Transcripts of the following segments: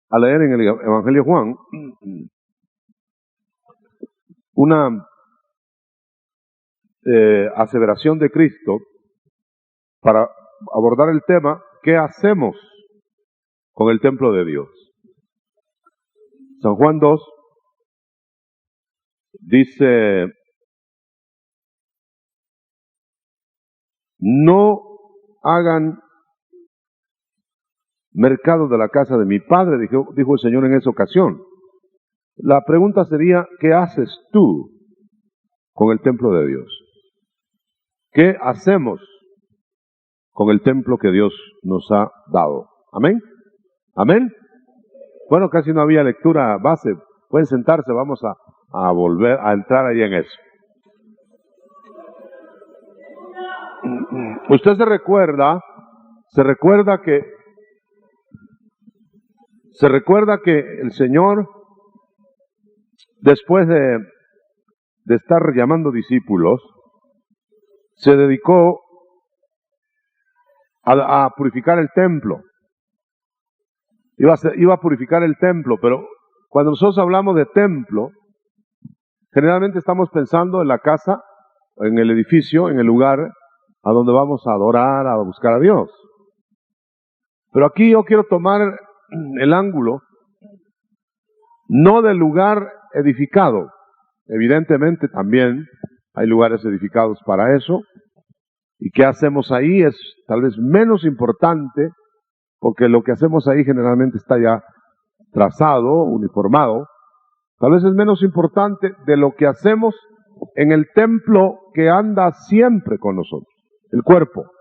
a leer en el Evangelio de Juan una aseveración de Cristo para abordar el tema, ¿qué hacemos con el templo de Dios? San Juan 2 dice, no hagan mercado de la casa de mi Padre, dijo el Señor en esa ocasión. La pregunta sería, ¿qué haces tú con el templo de Dios? ¿Qué hacemos con el templo que Dios nos ha dado? ¿Amén? ¿Amén? Bueno, casi no había lectura base. Pueden sentarse, vamos a volver a entrar ahí en eso. Usted se recuerda que el Señor, después de estar llamando discípulos, se dedicó a purificar el templo. Iba a purificar el templo, pero cuando nosotros hablamos de templo, generalmente estamos pensando en la casa, en el edificio, en el lugar a donde vamos a adorar, a buscar a Dios. Pero aquí yo quiero tomar el ángulo no del lugar edificado. Evidentemente también hay lugares edificados para eso, y qué hacemos ahí es tal vez menos importante, porque lo que hacemos ahí generalmente está ya trazado, uniformado. Tal vez es menos importante de lo que hacemos en el templo que anda siempre con nosotros, el cuerpo.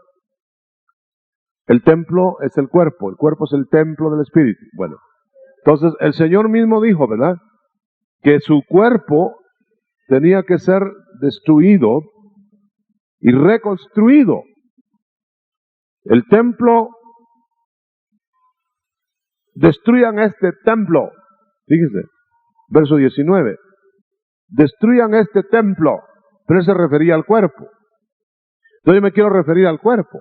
El templo es el cuerpo es el templo del Espíritu. Bueno, entonces el Señor mismo dijo, ¿verdad?, que su cuerpo tenía que ser destruido y reconstruido. El templo, destruyan este templo. Fíjese, verso 19. Destruyan este templo, pero él se refería al cuerpo. Entonces yo me quiero referir al cuerpo.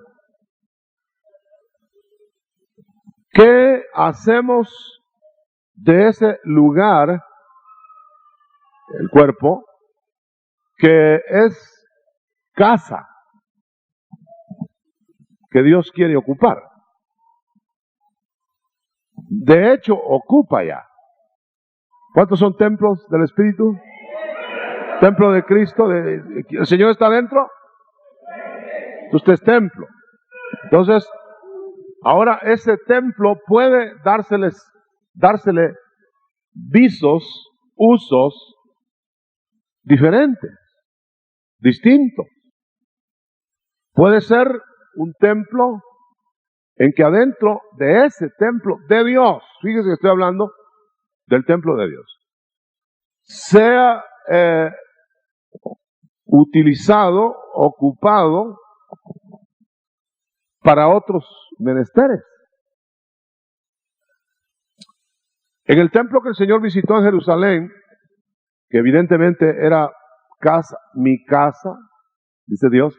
¿Qué hacemos de ese lugar, el cuerpo, que es casa, que Dios quiere ocupar? De hecho, ocupa ya. ¿Cuántos son templos del Espíritu? Templo de Cristo. ¿El Señor está dentro? Usted es templo. Entonces, ahora ese templo puede dársele visos, usos diferentes, distintos. Puede ser un templo en que adentro de ese templo de Dios, fíjese que estoy hablando del templo de Dios, sea utilizado, ocupado para otros menesteres. En el templo que el Señor visitó en Jerusalén, que evidentemente era casa, mi casa, dice Dios,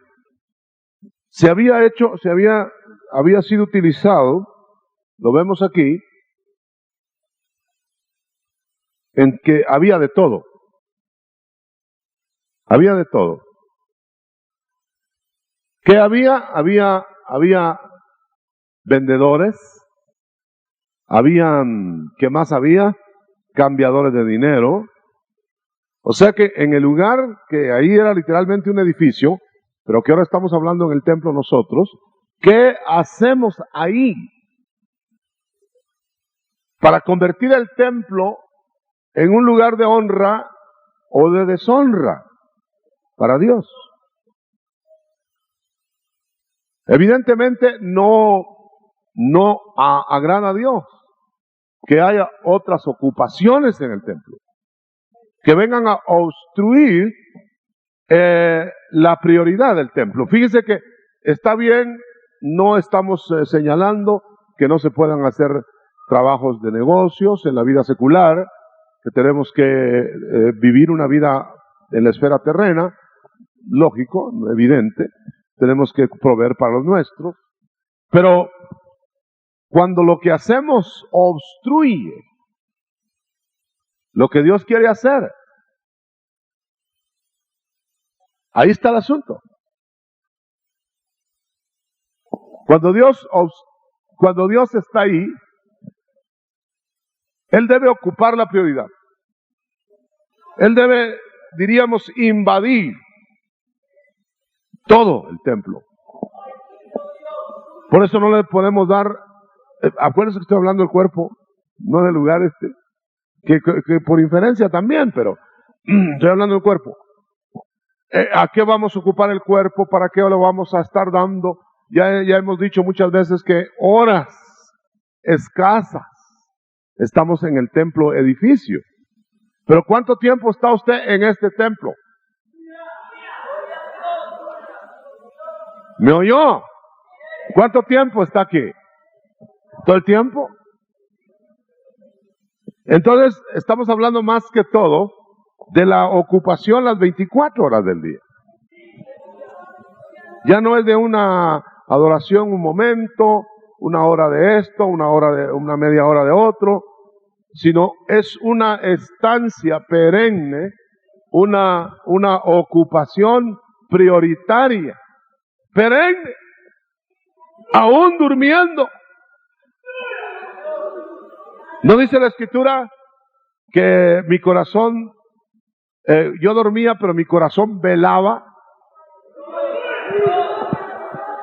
había sido utilizado, lo vemos aquí, en que había de todo. Había de todo. ¿Qué había? Había vendedores, ¿qué más había? Cambiadores de dinero. O sea que en el lugar, que ahí era literalmente un edificio, pero que ahora estamos hablando en el templo nosotros, ¿qué hacemos ahí para convertir el templo en un lugar de honra o de deshonra para Dios? Evidentemente no agrada a Dios que haya otras ocupaciones en el templo, que vengan a obstruir la prioridad del templo. Fíjese que está bien, no estamos señalando que no se puedan hacer trabajos de negocios en la vida secular, que tenemos que vivir una vida en la esfera terrena, lógico, evidente, tenemos que proveer para los nuestros, pero Cuando lo que hacemos obstruye lo que Dios quiere hacer, ahí está el asunto. Cuando Dios está ahí, Él debe ocupar la prioridad. Él debe, diríamos, invadir todo el templo. Por eso no le podemos dar, acuérdense que estoy hablando del cuerpo, no del lugar que por inferencia también, pero estoy hablando del cuerpo. ¿A qué vamos a ocupar el cuerpo? ¿Para qué lo vamos a estar dando? Ya hemos dicho muchas veces que horas escasas estamos en el templo edificio. Pero ¿cuánto tiempo está usted en este templo? ¿Me oyó? ¿Cuánto tiempo está aquí? ¿Todo el tiempo? Entonces, estamos hablando más que todo de la ocupación las 24 horas del día. Ya no es de una adoración un momento, una hora de esto, una media hora de otro, sino es una estancia perenne, una ocupación prioritaria, perenne, aún durmiendo. ¿No dice la Escritura que mi corazón, yo dormía, pero mi corazón velaba?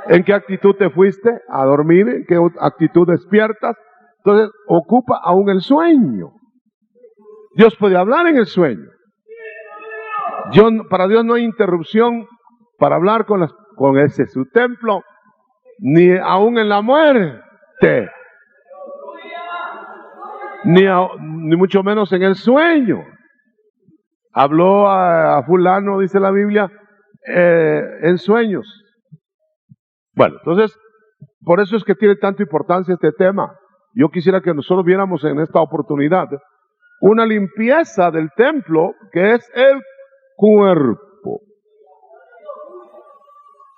¿En qué actitud te fuiste a dormir? ¿En qué actitud despiertas? Entonces, ocupa aún el sueño. Dios puede hablar en el sueño. Para Dios no hay interrupción para hablar con ese su templo, ni aún en la muerte, ni mucho menos en el sueño. Habló a fulano, dice la Biblia, en sueños. Bueno, entonces, por eso es que tiene tanta importancia este tema. Yo quisiera que nosotros viéramos en esta oportunidad una limpieza del templo que es el cuerpo.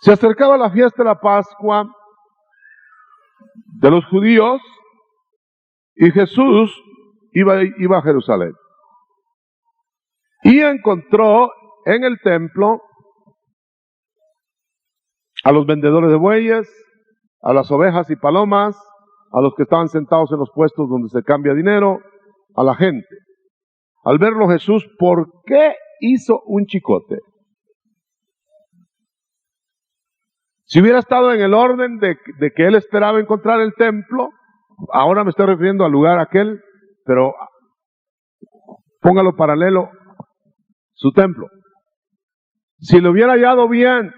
Se acercaba la fiesta de la Pascua de los judíos y Jesús iba a Jerusalén. Y encontró en el templo a los vendedores de bueyes, a las ovejas y palomas, a los que estaban sentados en los puestos donde se cambia dinero, a la gente. Al verlo Jesús, ¿por qué hizo un chicote? Si hubiera estado en el orden de que él esperaba encontrar el templo, ahora me estoy refiriendo al lugar aquel, pero póngalo paralelo, su templo. Si lo hubiera hallado bien,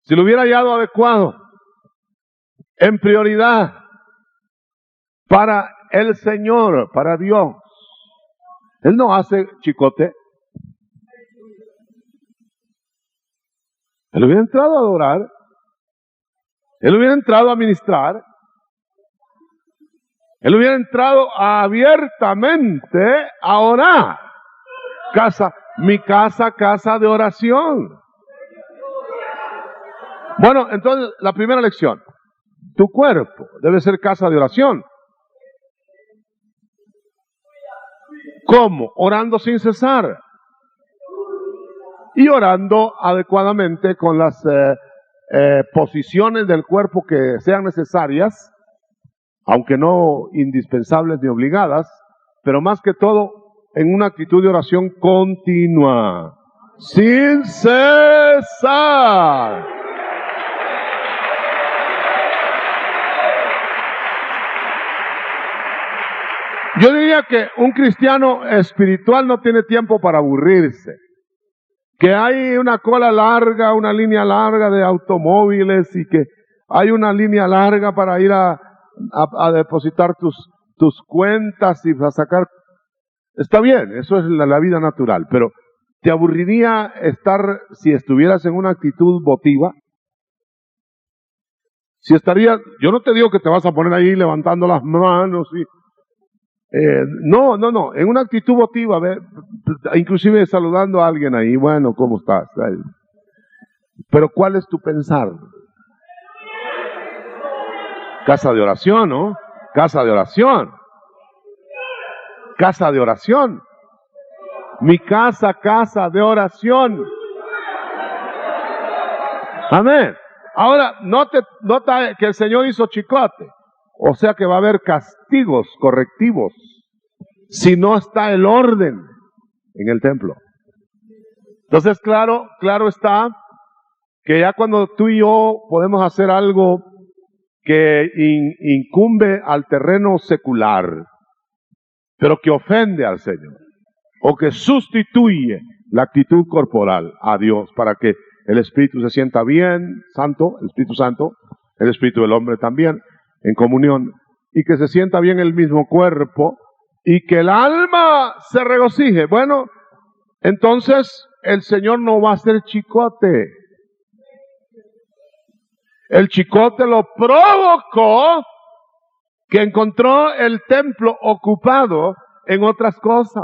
si lo hubiera hallado adecuado, en prioridad para el Señor, para Dios, Él no hace chicote. Él hubiera entrado a adorar, Él hubiera entrado a ministrar, Él hubiera entrado abiertamente a orar. Mi casa de oración. Bueno, entonces la primera lección, tu cuerpo debe ser casa de oración. ¿Cómo? Orando sin cesar. Y orando adecuadamente con las posiciones del cuerpo que sean necesarias, aunque no indispensables ni obligadas, pero más que todo en una actitud de oración continua, sin cesar. Yo diría que un cristiano espiritual no tiene tiempo para aburrirse. Que hay una cola larga, una línea larga de automóviles y que hay una línea larga para ir a depositar tus cuentas y a sacar. Está bien, eso es la vida natural, pero ¿te aburriría estar si estuvieras en una actitud votiva? Yo no te digo que te vas a poner ahí levantando las manos y no, en una actitud votiva, inclusive saludando a alguien ahí, bueno, ¿cómo estás? Pero ¿cuál es tu pensar? Casa de oración, ¿no? Casa de oración. Casa de oración. Mi casa, casa de oración. Amén. Ahora, nota que el Señor hizo chicote. O sea que va a haber castigos correctivos si no está el orden en el templo. Entonces, claro está que ya cuando tú y yo podemos hacer algo que incumbe al terreno secular, pero que ofende al Señor, o que sustituye la actitud corporal a Dios para que el Espíritu se sienta bien, santo, el Espíritu Santo, el Espíritu del hombre también, en comunión, y que se sienta bien el mismo cuerpo, y que el alma se regocije. Bueno, entonces el Señor no va a hacer chicote. El chicote lo provocó que encontró el templo ocupado en otras cosas.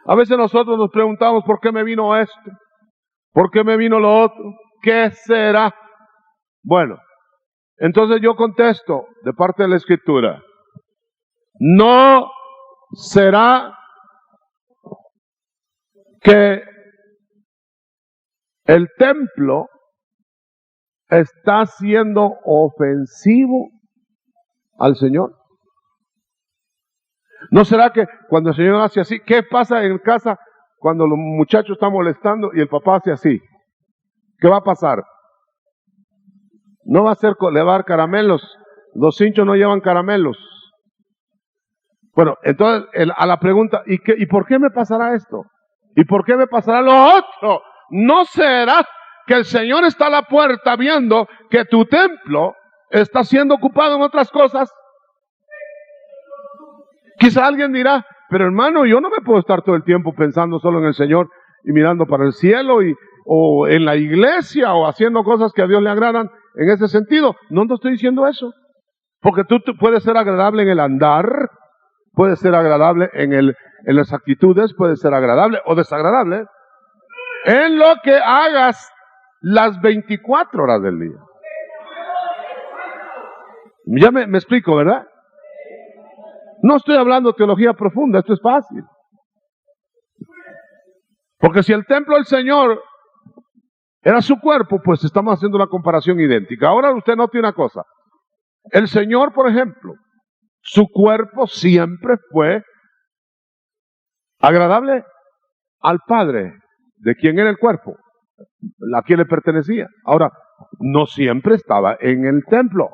A veces nosotros nos preguntamos, ¿por qué me vino esto? ¿Por qué me vino lo otro? ¿Qué será? Bueno, entonces yo contesto de parte de la Escritura, no será que el templo está siendo ofensivo al Señor. ¿No será que cuando el Señor hace así, qué pasa en casa cuando los muchachos están molestando y el papá hace así? ¿Qué va a pasar? No va a ser llevar caramelos. Los hinchos no llevan caramelos. Bueno, entonces a la pregunta, ¿y por qué me pasará esto? ¿Y por qué me pasará lo otro? ¿No será que el Señor está a la puerta viendo que tu templo está siendo ocupado en otras cosas? Quizá alguien dirá, pero hermano, yo no me puedo estar todo el tiempo pensando solo en el Señor y mirando para el cielo o en la iglesia o haciendo cosas que a Dios le agradan en ese sentido. No te estoy diciendo eso. Porque tú puedes ser agradable en el andar, puedes ser agradable en las actitudes, puedes ser agradable o desagradable en lo que hagas las 24 horas del día. Ya me explico, ¿verdad? No estoy hablando de teología profunda, esto es fácil. Porque si el templo del Señor era su cuerpo, pues estamos haciendo una comparación idéntica. Ahora usted note una cosa. El Señor, por ejemplo, su cuerpo siempre fue agradable al Padre, de quien era el cuerpo, a quien le pertenecía. Ahora, no siempre estaba en el templo.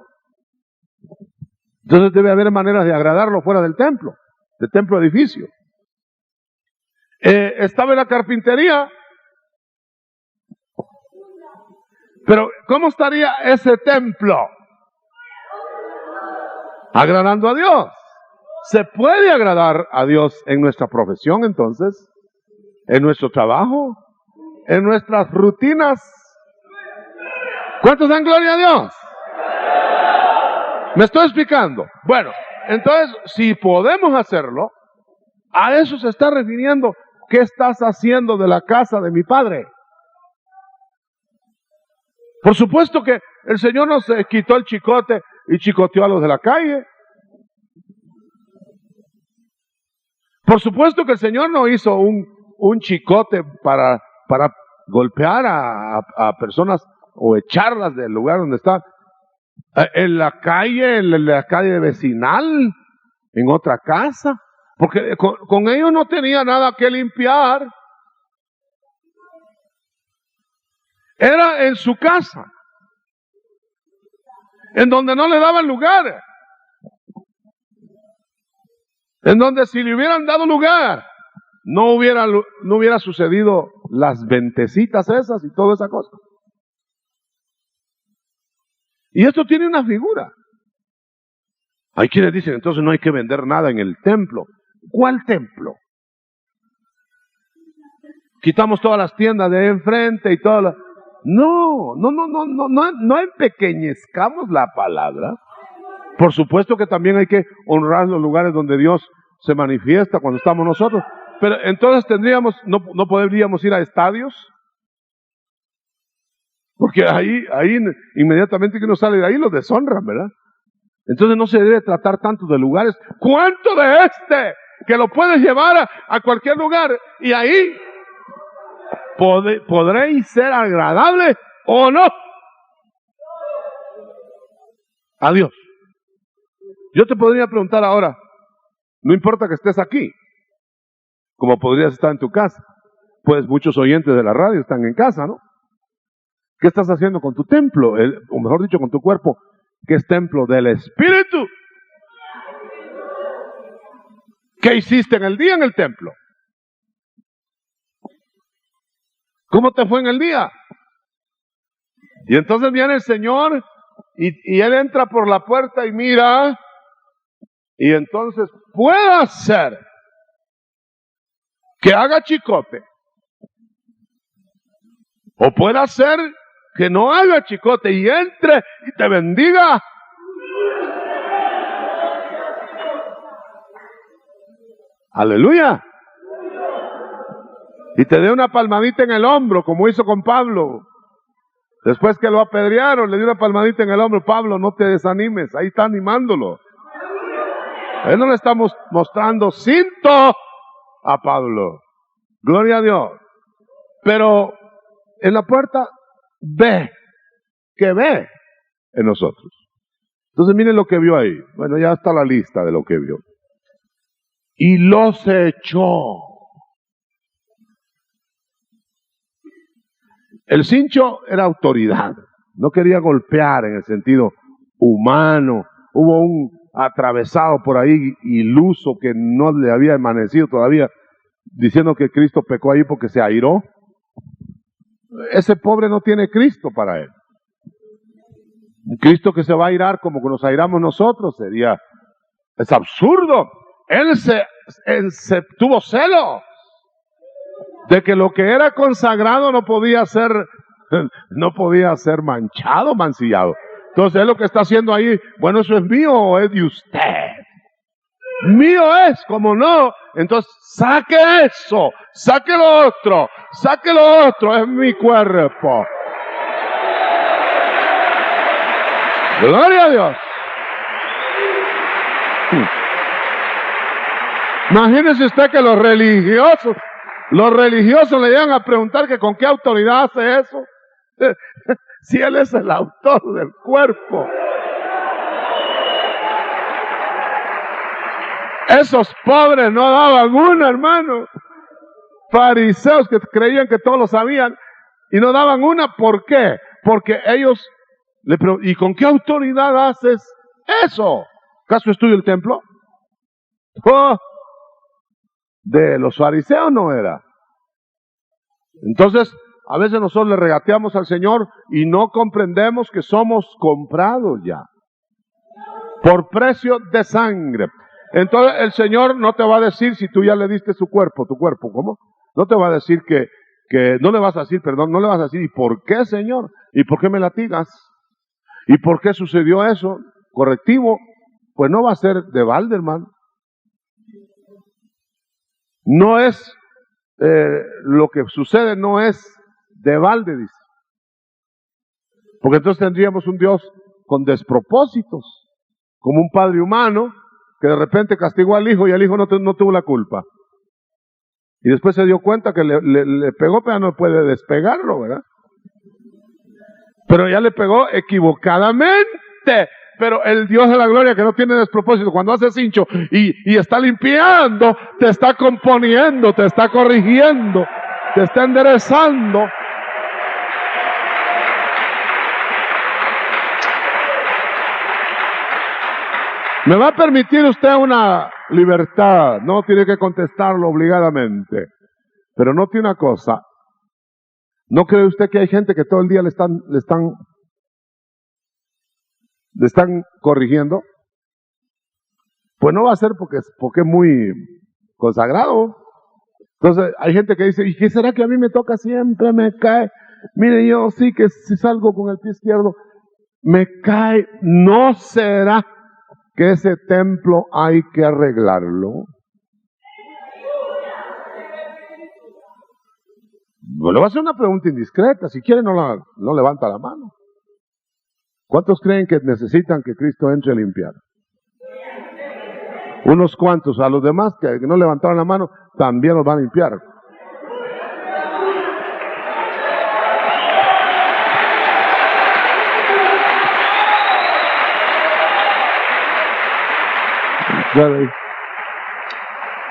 Entonces debe haber maneras de agradarlo fuera del templo edificio. Estaba en la carpintería, pero ¿cómo estaría ese templo? Agradando a Dios. ¿Se puede agradar a Dios en nuestra profesión entonces? ¿En nuestro trabajo? ¿En nuestras rutinas? ¿Cuántos dan gloria a Dios? ¿Me estoy explicando? Bueno, entonces, si podemos hacerlo, a eso se está refiriendo. ¿Qué estás haciendo de la casa de mi Padre? Por supuesto que el Señor no se quitó el chicote y chicoteó a los de la calle. Por supuesto que el Señor no hizo un chicote para golpear a personas o echarlas del lugar donde están. En la calle vecinal, en otra casa, porque con ellos no tenía nada que limpiar. Era en su casa, en donde no le daban lugar, en donde si le hubieran dado lugar, no hubiera sucedido las ventecitas esas y toda esa cosa. Y esto tiene una figura. Hay quienes dicen, entonces no hay que vender nada en el templo. ¿Cuál templo? Quitamos todas las tiendas de enfrente y todas las... No empequeñezcamos la palabra. Por supuesto que también hay que honrar los lugares donde Dios se manifiesta cuando estamos nosotros. Pero entonces no podríamos ir a estadios. Porque ahí inmediatamente que uno sale de ahí lo deshonran, ¿verdad? Entonces no se debe tratar tanto de lugares. ¿Cuánto de este? Que lo puedes llevar a cualquier lugar y ahí podréis ser agradable o no a Dios. Yo te podría preguntar ahora, no importa que estés aquí, como podrías estar en tu casa, pues muchos oyentes de la radio están en casa, ¿no? ¿Qué estás haciendo con tu templo? O mejor dicho, con tu cuerpo, que es templo del Espíritu. ¿Qué hiciste en el día en el templo? ¿Cómo te fue en el día? Y entonces viene el Señor y Él entra por la puerta y mira, y entonces puede ser que haga chicote, o puede ser que no haga chicote y entre y te bendiga. Aleluya. Y te dé una palmadita en el hombro, como hizo con Pablo. Después que lo apedrearon, le dio una palmadita en el hombro. Pablo, no te desanimes, ahí está animándolo. Él no le está mostrando cinto a Pablo. Gloria a Dios. Pero en la puerta ve en nosotros. Entonces miren lo que vio ahí. Bueno, ya está la lista de lo que vio. Y los echó. El cincho era autoridad. No quería golpear en el sentido humano. Hubo un atravesado por ahí iluso que no le había amanecido todavía, diciendo que Cristo pecó ahí porque se airó. Ese pobre no tiene Cristo para él. Un Cristo que se va a airar como que nos airamos nosotros es absurdo. Él se tuvo celo de que lo que era consagrado no podía ser manchado, mancillado. Entonces él lo que está haciendo ahí, bueno, ¿eso es mío o es de usted? Mío es, como no. Entonces saque eso, saque lo otro, es mi cuerpo. Gloria a Dios. Imagínese usted que los religiosos le llegan a preguntar que con qué autoridad hace eso. Si Él es el autor del cuerpo. Esos pobres no daban una, hermano. Fariseos que creían que todos lo sabían y no daban una. ¿Por qué? Porque ellos le preguntan, ¿y con qué autoridad haces eso? ¿Acaso es tuyo el templo? Oh, de los fariseos no era. Entonces, a veces nosotros le regateamos al Señor y no comprendemos que somos comprados ya por precio de sangre. Entonces el Señor no te va a decir si tú ya le diste tu cuerpo, ¿cómo? No te va a decir no le vas a decir, ¿y por qué, Señor? ¿Y por qué me latigas? ¿Y por qué sucedió eso? Correctivo, pues no va a ser de balde, hermano. No es, lo que sucede no es de balde, dice. Porque entonces tendríamos un Dios con despropósitos, como un padre humano que de repente castigó al hijo y el hijo no tuvo la culpa. Y después se dio cuenta que le pegó, pero no puede despegarlo, ¿verdad? Pero ya le pegó equivocadamente. Pero el Dios de la gloria, que no tiene despropósito, cuando hace cincho y está limpiando, te está componiendo, te está corrigiendo, te está enderezando. ¿Me va a permitir usted una libertad? No tiene que contestarlo obligadamente. Pero note una cosa. ¿No cree usted que hay gente que todo el día le están corrigiendo? Pues no va a ser porque es muy consagrado. Entonces hay gente que dice, ¿y qué será que a mí me toca siempre? Me cae. Mire, yo sí que si salgo con el pie izquierdo, me cae. ¿No será que ese templo hay que arreglarlo? Le voy a hacer una pregunta indiscreta. Si quiere, no levanta la mano. ¿Cuántos creen que necesitan que Cristo entre a limpiar? Unos cuantos. A los demás que no levantaron la mano, también los van a limpiar.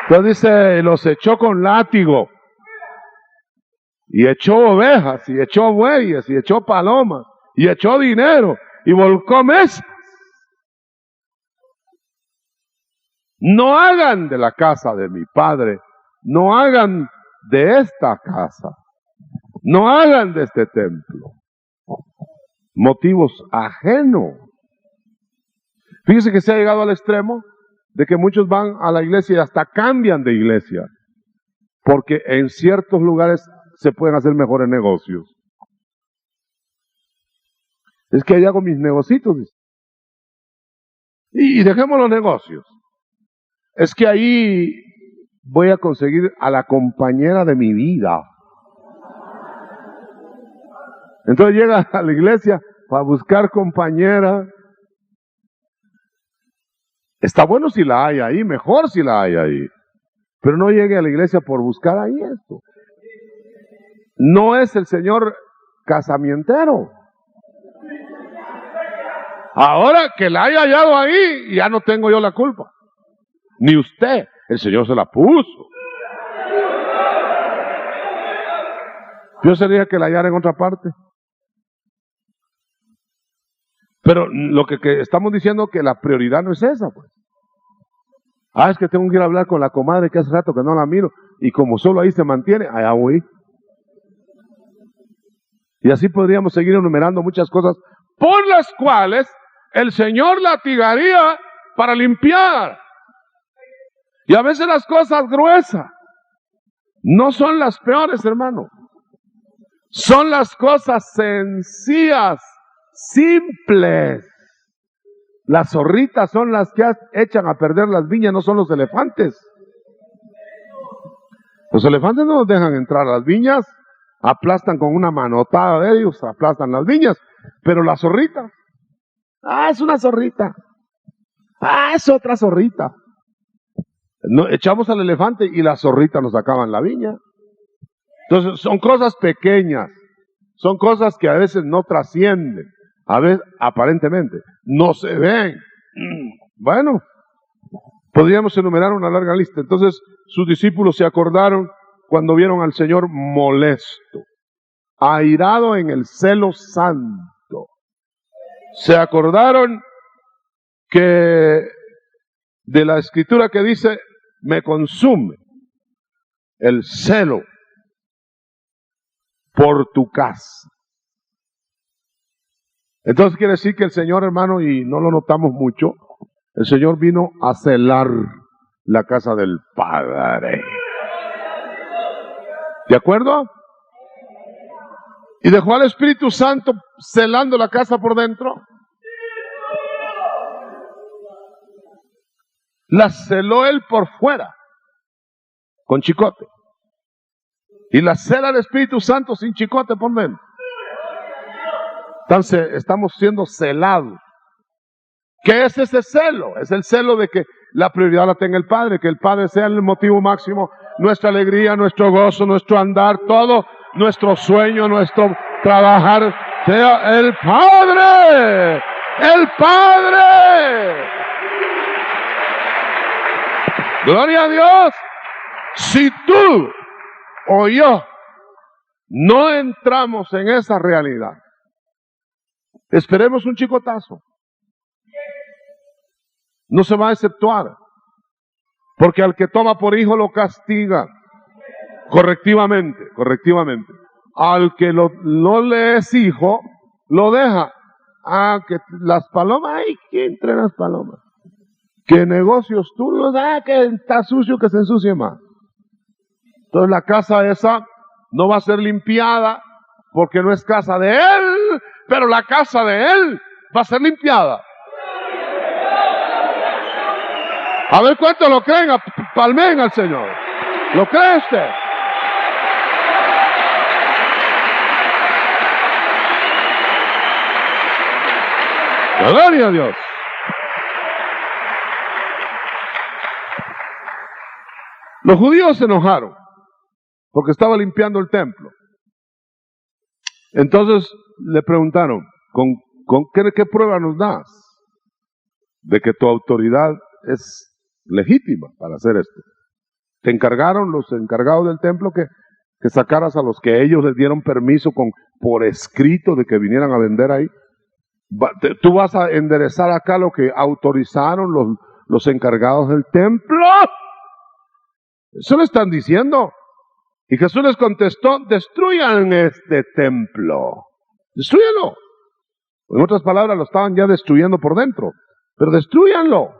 Entonces dice, los echó con látigo, y echó ovejas, y echó bueyes, y echó palomas, y echó dinero, y volcó mesas. No hagan de la casa de mi padre, no hagan de esta casa, no hagan de este templo motivos ajenos. Fíjense que se ha llegado al extremo de que muchos van a la iglesia y hasta cambian de iglesia, porque en ciertos lugares se pueden hacer mejores negocios. Es que ahí hago mis negocios, dice. Y dejemos los negocios. Es que ahí voy a conseguir a la compañera de mi vida. Entonces llega a la iglesia para buscar compañera. Está bueno si la hay ahí, mejor si la hay ahí. Pero no llegue a la iglesia por buscar ahí esto. No es el Señor casamientero. Ahora que la haya hallado ahí, ya no tengo yo la culpa. Ni usted, el Señor se la puso. Yo sería que la hallara en otra parte. Pero lo que estamos diciendo que la prioridad no es esa, pues. Es que tengo que ir a hablar con la comadre que hace rato que no la miro, y como solo ahí se mantiene, allá voy. Y así podríamos seguir enumerando muchas cosas por las cuales el Señor latigaría para limpiar. Y a veces las cosas gruesas no son las peores, hermano. Son las cosas sencillas, simples. Las zorritas son las que echan a perder las viñas, no son los elefantes. Los elefantes no nos dejan entrar a las viñas, aplastan con una manotada de ellos, aplastan las viñas. Pero la zorrita, es una zorrita, es otra zorrita. No, echamos al elefante y la zorrita nos acaban la viña. Entonces son cosas pequeñas, son cosas que a veces no trascienden, a veces aparentemente no se ven. Bueno, podríamos enumerar una larga lista. Entonces sus discípulos se acordaron cuando vieron al Señor molesto, airado en el celo santo. Se acordaron que de la escritura que dice, me consume el celo por tu casa. Entonces quiere decir que el Señor, hermano, y no lo notamos mucho, el Señor vino a celar la casa del Padre. ¿De acuerdo? Y dejó al Espíritu Santo celando la casa por dentro. La celó él por fuera, con chicote. Y la cela el Espíritu Santo sin chicote por dentro. Entonces estamos siendo celados. ¿Qué es ese celo? Es el celo de que la prioridad la tenga el Padre, que el Padre sea el motivo máximo, nuestra alegría, nuestro gozo, nuestro andar, todo nuestro sueño, nuestro trabajar, sea el Padre. ¡El Padre! Gloria a Dios. Si tú o yo no entramos en esa realidad, esperemos un chicotazo. No se va a exceptuar, porque al que toma por hijo lo castiga correctivamente. Al que no le es hijo, lo deja. Que las palomas, que entren las palomas. Que negocios turbios, que está sucio, que se ensucie más. Entonces la casa esa no va a ser limpiada, porque no es casa de él, pero la casa de él va a ser limpiada. A ver cuántos lo creen, palmen al Señor. ¿Lo cree usted? Gloria a Dios. Los judíos se enojaron porque estaba limpiando el templo. Entonces le preguntaron, ¿con qué prueba nos das de que tu autoridad es legítima para hacer esto? Te encargaron los encargados del templo que sacaras a los que ellos les dieron permiso por escrito de que vinieran a vender ahí. Tú vas a enderezar acá lo que autorizaron los encargados del templo. Eso le están diciendo. Y Jesús les contestó, destruyan este templo. Destrúyanlo. En otras palabras, lo estaban ya destruyendo por dentro. Pero destruyanlo.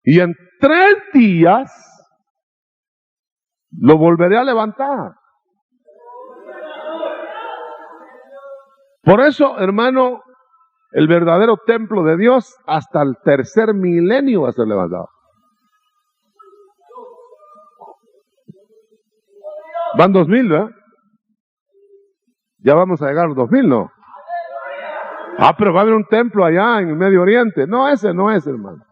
Y en 3 días lo volveré a levantar. Por eso, hermano, el verdadero templo de Dios hasta el 3er milenio va a ser levantado. Van 2000, ¿verdad? Ya vamos a llegar a los 2000, ¿no? Pero va a haber un templo allá en el Medio Oriente. No, ese no es, hermano.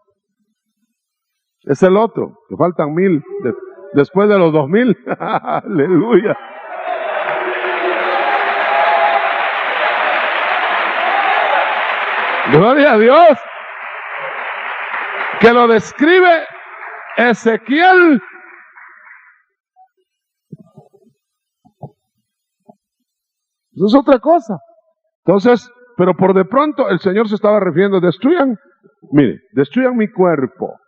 Es el otro, que faltan 1000 después de los 2000. Aleluya. Gloria a Dios. Que lo describe Ezequiel. Eso es otra cosa. Entonces, pero por de pronto el Señor se estaba refiriendo, destruyan mi cuerpo,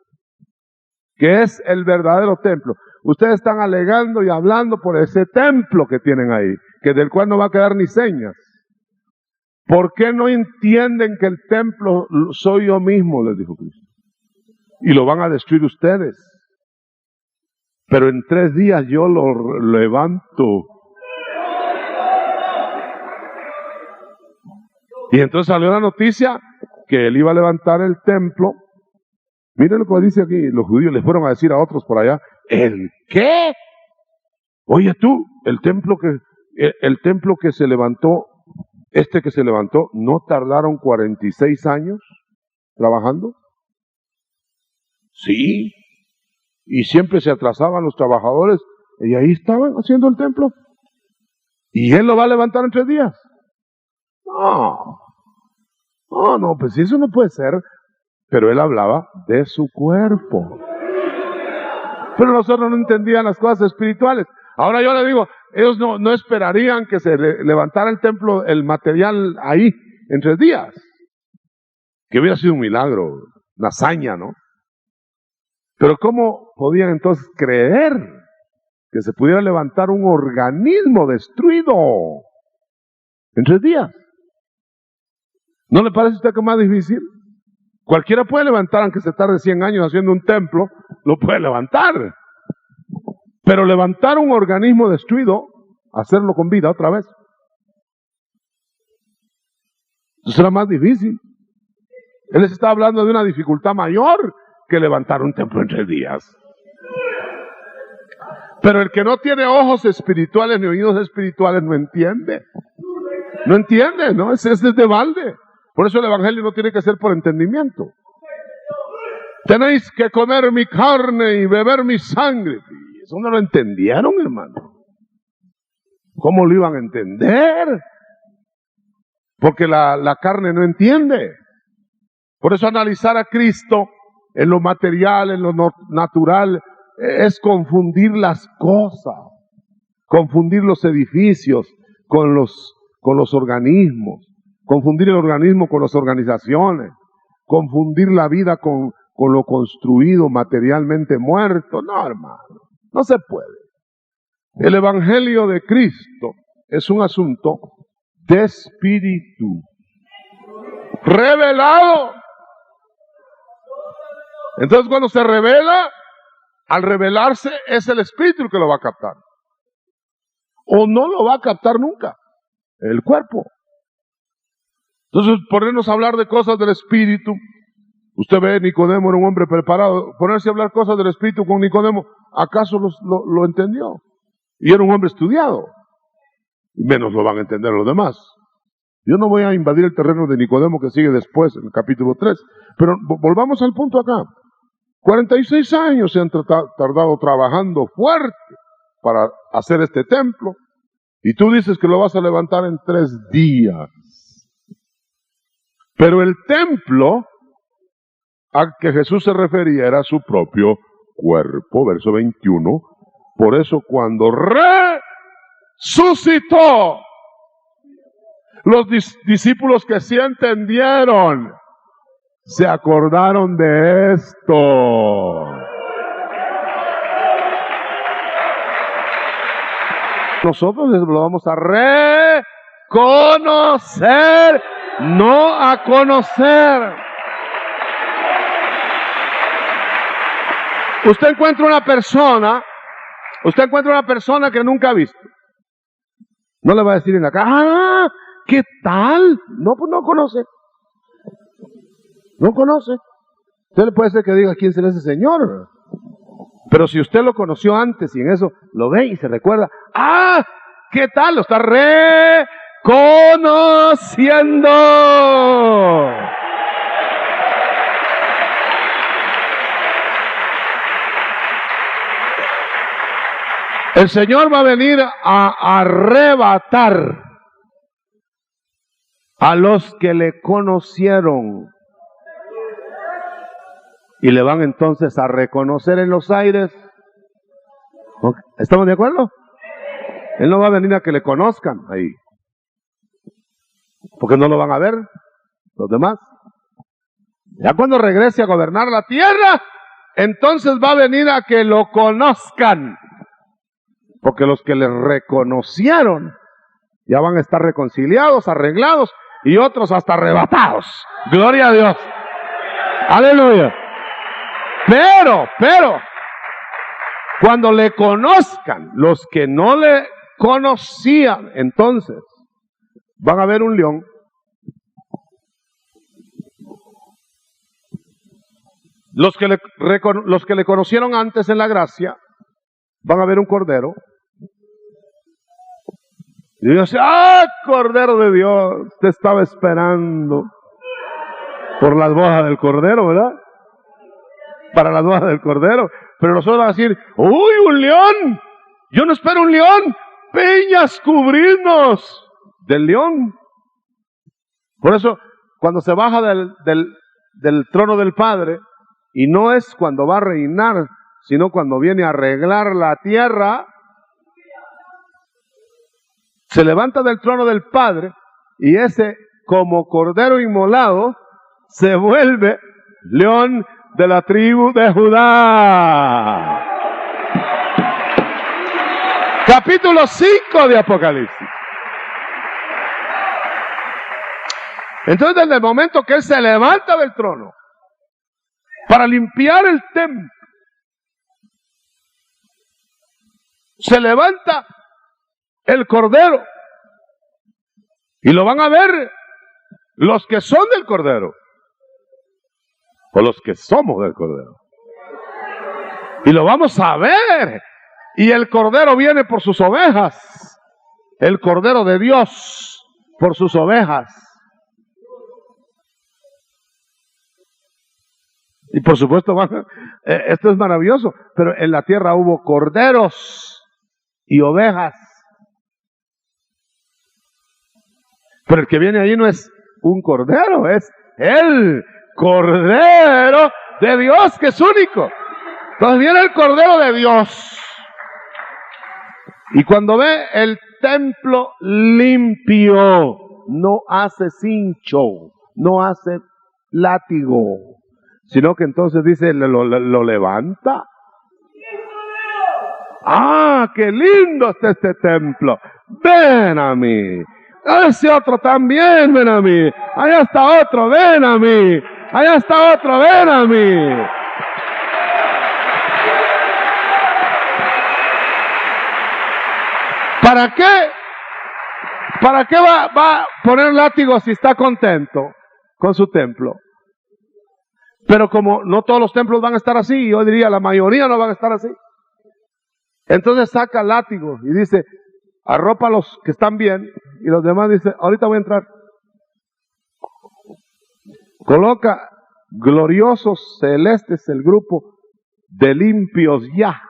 que es el verdadero templo. Ustedes están alegando y hablando por ese templo que tienen ahí, que del cual no va a quedar ni señas. ¿Por qué no entienden que el templo soy yo mismo? Les dijo Cristo. Y lo van a destruir ustedes. Pero en 3 días yo lo levanto. Y entonces salió la noticia que él iba a levantar el templo. Miren lo que dice aquí, los judíos les fueron a decir a otros por allá, ¿el qué? Oye tú, el templo que se levantó, que se levantó, ¿no tardaron 46 años trabajando? Sí, y siempre se atrasaban los trabajadores, y ahí estaban haciendo el templo. ¿Y él lo va a levantar en 3 días? No, pues eso no puede ser. Pero él hablaba de su cuerpo. Pero nosotros no entendían las cosas espirituales. Ahora yo le digo, ellos no esperarían que se levantara el templo, el material ahí, en 3 días. Que hubiera sido un milagro, una hazaña, ¿no? Pero ¿cómo podían entonces creer que se pudiera levantar un organismo destruido en 3 días? ¿No le parece a usted que es más difícil? Cualquiera puede levantar, aunque se tarde 100 años haciendo un templo, lo puede levantar. Pero levantar un organismo destruido, hacerlo con vida otra vez, eso será más difícil. Él les está hablando de una dificultad mayor que levantar un templo en 3 días. Pero el que no tiene ojos espirituales ni oídos espirituales no entiende. No entiende, ¿no? Es de balde. Por eso el evangelio no tiene que ser por entendimiento. Tenéis que comer mi carne y beber mi sangre. Y eso no lo entendieron, hermano. ¿Cómo lo iban a entender? Porque la carne no entiende. Por eso analizar a Cristo en lo material, en lo natural, es confundir las cosas. Confundir los edificios con los organismos. Confundir el organismo con las organizaciones, confundir la vida con lo construido materialmente muerto. No, hermano, no se puede. El evangelio de Cristo es un asunto de espíritu revelado. Entonces cuando se revela, al revelarse es el espíritu el que lo va a captar. O no lo va a captar nunca, el cuerpo. Entonces, ponernos a hablar de cosas del Espíritu. Usted ve, Nicodemo era un hombre preparado. Ponerse a hablar cosas del Espíritu con Nicodemo, ¿acaso lo entendió? Y era un hombre estudiado. Menos lo van a entender los demás. Yo no voy a invadir el terreno de Nicodemo que sigue después, en el capítulo 3. Pero volvamos al punto acá. 46 años se han tardado trabajando fuerte para hacer este templo. Y tú dices que lo vas a levantar en 3 días. Pero el templo a que Jesús se refería era su propio cuerpo, verso 21. Por eso cuando resucitó, los discípulos que sí entendieron, se acordaron de esto. Nosotros lo vamos a reconocer, no a conocer. Usted encuentra una persona que nunca ha visto. No le va a decir en la cara, ¿qué tal? No, pues no conoce. No conoce. Usted le puede ser que diga quién será ese señor. Pero si usted lo conoció antes y en eso lo ve y se recuerda, ¿qué tal? Lo está reconociendo. El Señor va a venir a arrebatar a los que le conocieron. Y le van entonces a reconocer en los aires. ¿Estamos de acuerdo? Él no va a venir a que le conozcan ahí. Porque no lo van a ver los demás. Ya cuando regrese a gobernar la tierra, entonces va a venir a que lo conozcan. Porque los que le reconocieron ya van a estar reconciliados, arreglados y otros hasta arrebatados. Gloria a Dios. Aleluya. Pero, cuando le conozcan, los que no le conocían, entonces van a ver un león. Los que le conocieron antes en la gracia, van a ver un cordero. Y dice, Cordero de Dios, te estaba esperando por las bodas del cordero, ¿verdad? Para las bodas del cordero. Pero nosotros vamos a decir, ¡uy, un león! Yo no espero un león. Peñas, cubrirnos del león. Por eso, cuando se baja del trono del Padre, y no es cuando va a reinar, sino cuando viene a arreglar la tierra, se levanta del trono del Padre, y ese, como cordero inmolado, se vuelve león de la tribu de Judá. Capítulo 5 de Apocalipsis. Entonces, desde el momento que él se levanta del trono para limpiar el templo, se levanta el cordero y lo van a ver los que son del cordero o los que somos del cordero, y lo vamos a ver. Y el cordero viene por sus ovejas, el cordero de Dios por sus ovejas. Y por supuesto, esto es maravilloso, pero en la tierra hubo corderos y ovejas. Pero el que viene ahí no es un cordero, es el Cordero de Dios, que es único. Entonces viene el Cordero de Dios. Y cuando ve el templo limpio, no hace cincho, no hace látigo, sino que entonces dice, lo levanta. ¡Qué lindo está este templo! ¡Ven a mí! Ese otro también, ven a mí. Allá está otro, ven a mí. Allá está otro, ven a mí. ¿Para qué? ¿Para qué va a poner látigo si está contento con su templo? Pero como no todos los templos van a estar así, yo diría la mayoría no van a estar así. Entonces saca látigo y dice, arropa a los que están bien, y los demás dicen, ahorita voy a entrar. Coloca gloriosos celestes el grupo de limpios ya.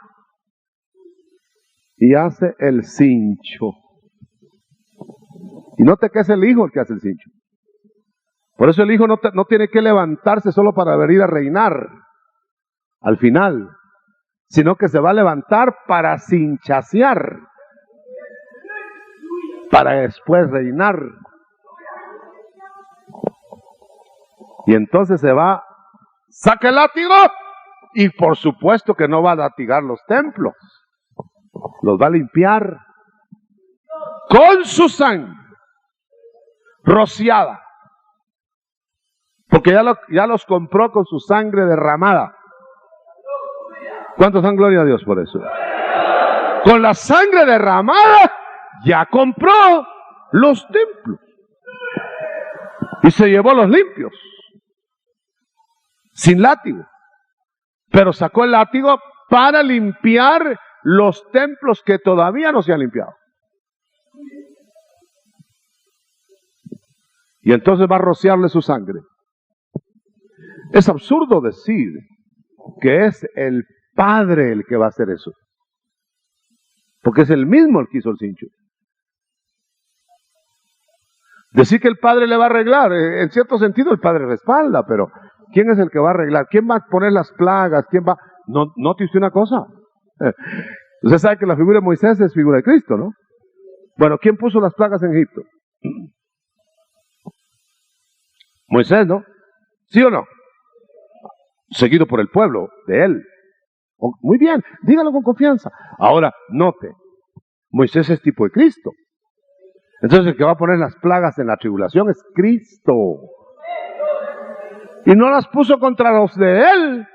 Y hace el cincho. Y note que es el Hijo el que hace el cincho. Por eso el Hijo no tiene que levantarse solo para venir a reinar al final, sino que se va a levantar para cinchasear, para después reinar. Y entonces se va, saca el látigo, y por supuesto que no va a latigar los templos, los va a limpiar con su sangre rociada, porque ya los compró con su sangre derramada. ¿Cuántos dan gloria a Dios por eso? Con la sangre derramada ya compró los templos y se llevó los limpios sin látigo, pero sacó el látigo para limpiar los templos que todavía no se han limpiado. Y entonces va a rociarle su sangre. Es absurdo decir que es el Padre el que va a hacer eso, porque es el mismo el que hizo el cincho. Decir que el Padre le va a arreglar, en cierto sentido el Padre respalda, pero ¿quién es el que va a arreglar? ¿Quién va a poner las plagas? ¿Quién va? No, note usted una cosa. Usted sabe que la figura de Moisés es figura de Cristo, ¿no? Bueno, ¿quién puso las plagas en Egipto? Moisés, ¿no? ¿Sí o no? Seguido por el pueblo de él. Muy bien, dígalo con confianza. Ahora, note, Moisés es tipo de Cristo. Entonces el que va a poner las plagas en la tribulación es Cristo. Y no las puso contra los de él,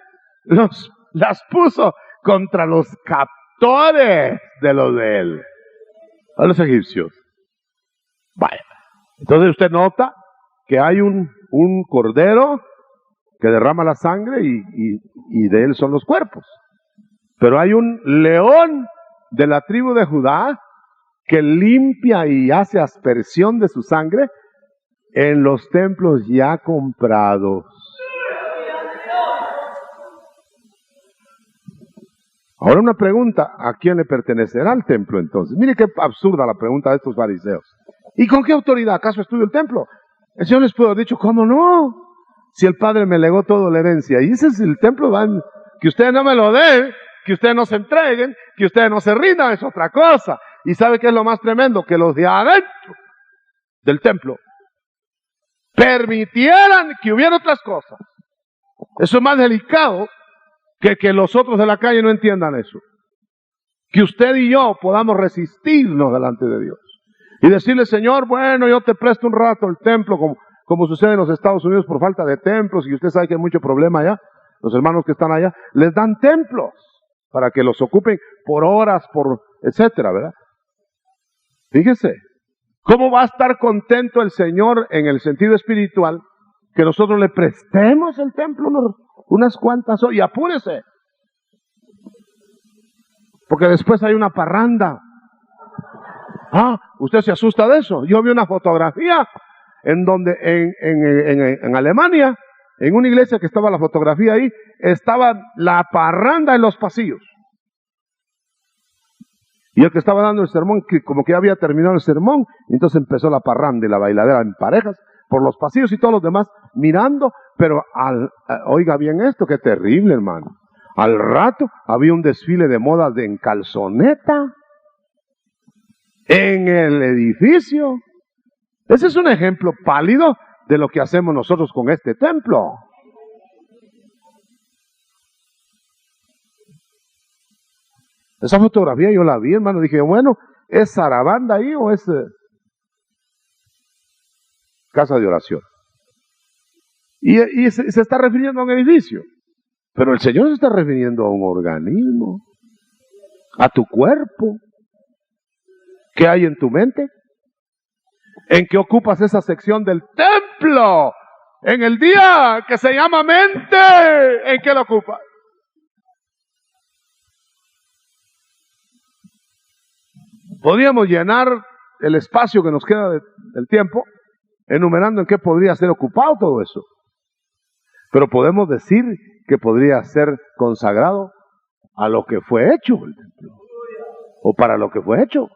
las puso contra los captores de los de él, a los egipcios. Vaya. Entonces usted nota que hay un cordero que derrama la sangre y de él son los cuerpos. Pero hay un león de la tribu de Judá que limpia y hace aspersión de su sangre en los templos ya comprados. Ahora una pregunta, ¿a quién le pertenecerá el templo entonces? Mire qué absurda la pregunta de estos fariseos. ¿Y con qué autoridad acaso estudio el templo? El Señor les puede haber dicho, ¿cómo no? Si el Padre me legó toda la herencia. Y ese es el templo, que ustedes no me lo den, que ustedes no se entreguen, que ustedes no se rindan, es otra cosa. ¿Y sabe qué es lo más tremendo? Que los de adentro del templo permitieran que hubiera otras cosas. Eso es más delicado que los otros de la calle no entiendan eso. Que usted y yo podamos resistirnos delante de Dios y decirle, Señor, bueno, yo te presto un rato el templo, como sucede en los Estados Unidos por falta de templos, y usted sabe que hay mucho problema allá. Los hermanos que están allá les dan templos para que los ocupen por horas, etcétera, ¿verdad? Fíjese, ¿cómo va a estar contento el Señor en el sentido espiritual que nosotros le prestemos el templo unas cuantas horas? Y apúrese, porque después hay una parranda. Usted se asusta de eso. Yo vi una fotografía en donde en Alemania, en una iglesia que estaba la fotografía ahí, estaba la parranda en los pasillos. Y el que estaba dando el sermón, que como que ya había terminado el sermón, entonces empezó la parranda y la bailadera en parejas por los pasillos y todos los demás mirando, pero oiga bien esto, qué terrible, hermano. Al rato había un desfile de modas en calzoneta en el edificio. Ese es un ejemplo pálido de lo que hacemos nosotros con este templo. Esa fotografía yo la vi, hermano, dije, bueno, ¿es zarabanda ahí o es casa de oración? Y se está refiriendo a un edificio, pero el Señor se está refiriendo a un organismo, a tu cuerpo. ¿Qué hay en tu mente? ¿En qué ocupas esa sección del templo? En el día que se llama mente, ¿en qué lo ocupas? Podríamos llenar el espacio que nos queda del tiempo enumerando en qué podría ser ocupado todo eso. Pero podemos decir que podría ser consagrado a lo que fue hecho el templo, o para lo que fue hecho.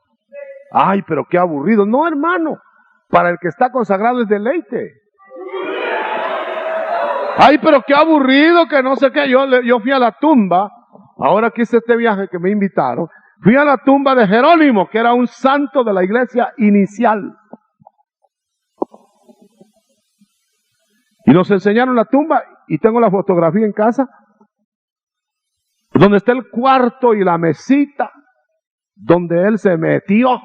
Ay, pero qué aburrido. No, hermano, para el que está consagrado es deleite. Ay, pero qué aburrido, que no sé qué. Yo fui a la tumba, ahora que hice este viaje que me invitaron, fui a la tumba de Jerónimo, que era un santo de la iglesia inicial. Y nos enseñaron la tumba, y tengo la fotografía en casa, donde está el cuarto y la mesita, donde él se metió,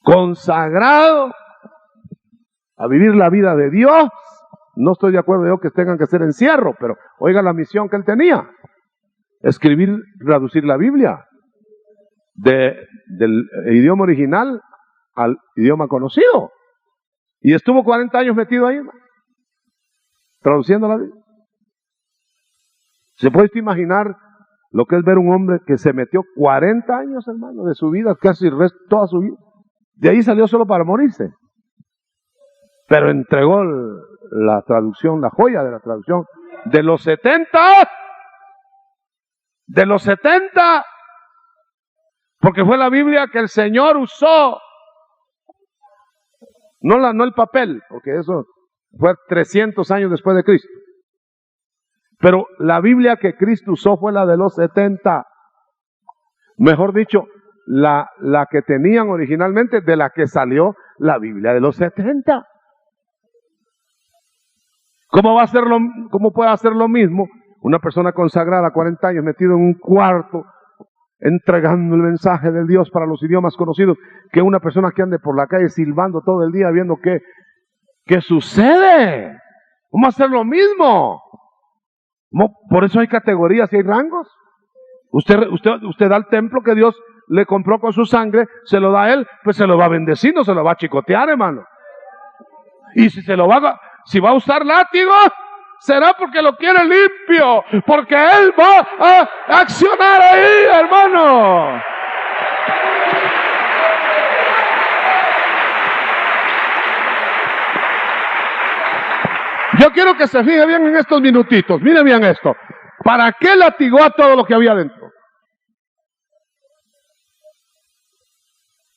consagrado a vivir la vida de Dios. No estoy de acuerdo yo que tengan que ser encierro, pero oiga la misión que él tenía: escribir, traducir la Biblia del idioma original al idioma conocido. Y estuvo 40 años metido ahí, traduciendo la Biblia. ¿Se puede usted imaginar lo que es ver un hombre que se metió 40 años, hermano, de su vida, casi toda su vida? De ahí salió solo para morirse. Pero entregó la traducción, la joya de la traducción, de los 70, porque fue la Biblia que el Señor usó, no el papel, porque eso fue 300 años después de Cristo. Pero la Biblia que Cristo usó fue la de los 70. Mejor dicho, la que tenían originalmente, de la que salió la Biblia de los 70. ¿Cómo puede hacer lo mismo una persona consagrada 40 años metido en un cuarto entregando el mensaje de Dios para los idiomas conocidos, que una persona que ande por la calle silbando todo el día viendo qué sucede? ¿Cómo hacer lo mismo? Por eso hay categorías y hay rangos. Usted da al templo que Dios le compró con su sangre, se lo da a él, pues se lo va a bendecir, no se lo va a chicotear, hermano. Y si va a usar látigo, será porque lo quiere limpio, porque él va a accionar ahí, hermano. Yo quiero que se fije bien en estos minutitos. Mire bien esto. ¿Para qué latigó a todo lo que había dentro?